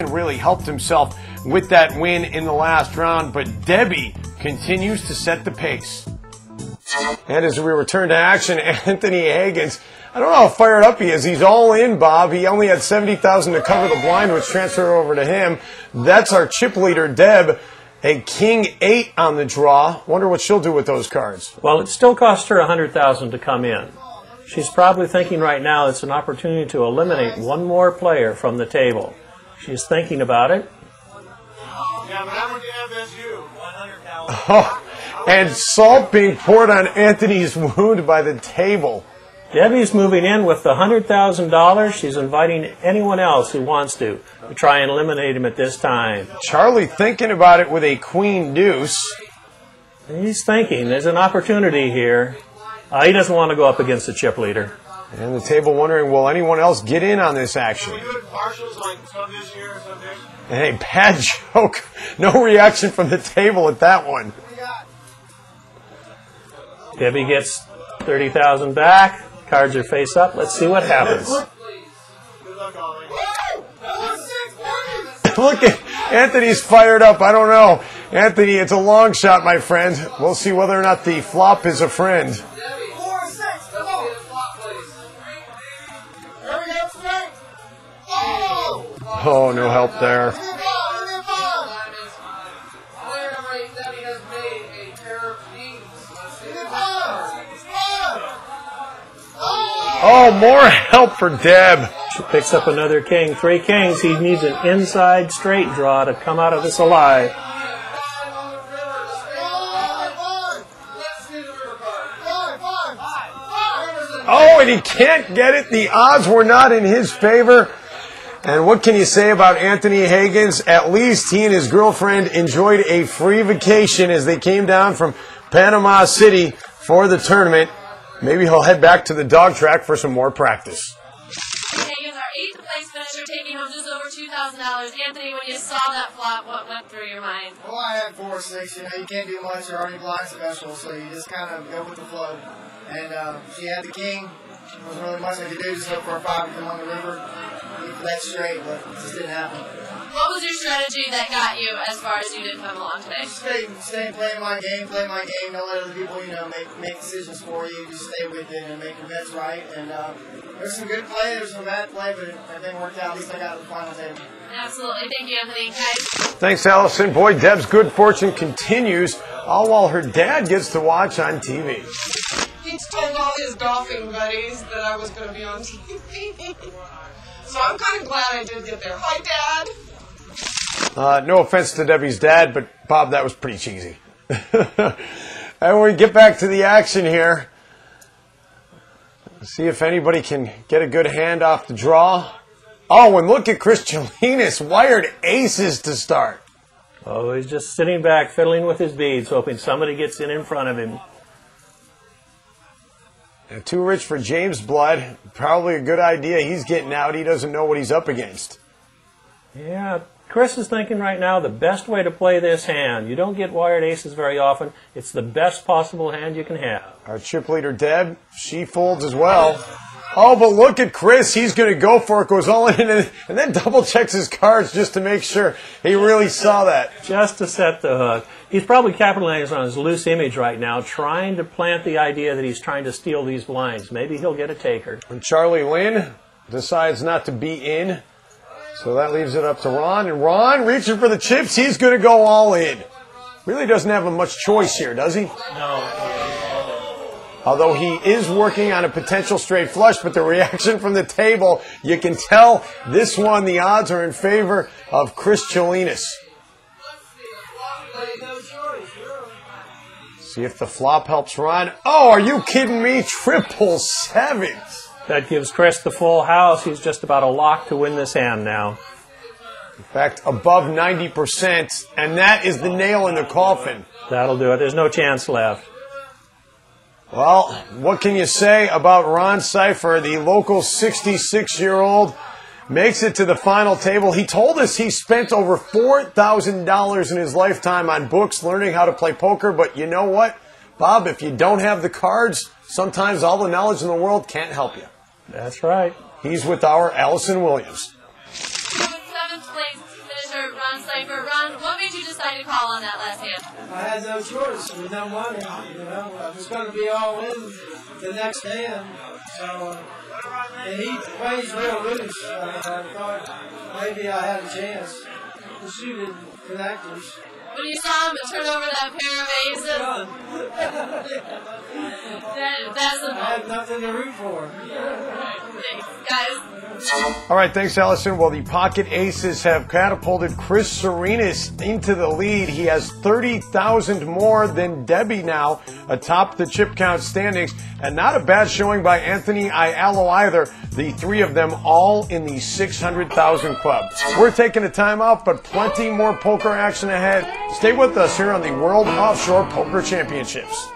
Really helped himself with that win in the last round, but Debbie continues to set the pace. And as we return to action, Anthony Haggins, I don't know how fired up he is. He's all in, Bob. He only had $70,000 to cover the blind, which transferred over to him. That's our chip leader, Deb. A king 8 on the draw. Wonder what she'll do with those cards. Well, it still cost her $100,000 to come in. She's probably thinking right now it's an opportunity to eliminate one more player from the table. She's thinking about it. Oh, and salt being poured on Anthony's wound by the table. Debbie's moving in with the $100,000. She's inviting anyone else who wants to try and eliminate him at this time. Charlie thinking about it with a queen deuce. He's thinking there's an opportunity here. He doesn't want to go up against the chip leader. And the table wondering, will anyone else get in on this action? And a bad joke. No reaction from the table at that one. Debbie gets $30,000 back. Cards are face up. Let's see what happens. Look at Anthony's fired up. I don't know. Anthony, it's a long shot, my friend. We'll see whether or not the flop is a friend. Oh, no help there. Oh, more help for Deb. She picks up another king. 3 kings. He needs an inside straight draw to come out of this alive. Oh, and he can't get it. The odds were not in his favor. And what can you say about Anthony Haggins? At least he and his girlfriend enjoyed a free vacation as they came down from Panama City for the tournament. Maybe he'll head back to the dog track for some more practice. Haggins, our 8th place finisher, taking home just over $2,000. Anthony, when you saw that flop, what went through your mind? Well, I had 4 or 6. You know, you can't do much. You're already blind special, so you just kind of go with the flow. And she had the king. There wasn't really much I could do. Just look for a 5 to come on the river. That's straight, but it just didn't happen. What was your strategy that got you as far as you didn't come along today? Stay playing my game, play my game. Don't let other people, make decisions for you. Just stay with it and make your bets right. And there's some good play, there's some bad play, but everything worked out. At least I got to the final table. Absolutely. Thank you, Anthony. Guys. Thanks, Allison. Boy, Deb's good fortune continues, all while her dad gets to watch on TV. He told all his golfing buddies that I was going to be on TV. So I'm kind of glad I did get there. Hi, Dad. No offense to Debbie's dad, but Bob, that was pretty cheesy. And we get back to the action here. See if anybody can get a good hand off the draw. Oh, and look at Chris Chalinas, wired aces to start. Oh, he's just sitting back, fiddling with his beads, hoping somebody gets in front of him. Too rich for James' blood. Probably a good idea. He's getting out. He doesn't know what he's up against. Yeah, Chris is thinking right now the best way to play this hand. You don't get wired aces very often. It's the best possible hand you can have. Our chip leader, Deb, she folds as well. Oh, but look at Chris. He's going to go for it, goes all in, and then double checks his cards just to make sure he really saw that. Just to set the hook. He's probably capitalizing on his loose image right now, trying to plant the idea that he's trying to steal these blinds. Maybe he'll get a taker. And Charlie Lynn decides not to be in, so that leaves it up to Ron. And Ron, reaching for the chips, he's going to go all in. Really doesn't have much choice here, does he? No. Although he is working on a potential straight flush, but the reaction from the table, you can tell this one, the odds are in favor of Chris Chalinas. See if the flop helps Ron. Oh, are you kidding me? 777. That gives Chris the full house. He's just about a lock to win this hand now. In fact, above 90%, and that is the nail in the coffin. That'll do it. There's no chance left. Well, what can you say about Ron Cipher, the local 66-year-old, makes it to the final table. He told us he spent over $4,000 in his lifetime on books learning how to play poker, but you know what, Bob, if you don't have the cards, sometimes all the knowledge in the world can't help you. That's right. He's with our Allison Williams. Seventh place on Cypher. Ron, what made you decide to call on that last hand? I had no choice with no money. I was going to be all in the next hand. So, and he plays real loose. I thought maybe I had a chance to shoot in connectors. When you saw him turn over that pair of aces, that's I had nothing to root for. Thanks, guys. All right, thanks, Allison. Well, the pocket aces have catapulted Chris Serenas into the lead. He has 30,000 more than Debbie now atop the chip count standings, and not a bad showing by Anthony Aiello either. The three of them all in the 600,000 club. We're taking a time out, but plenty more poker action ahead. Stay with us here on the World Offshore Poker Championships.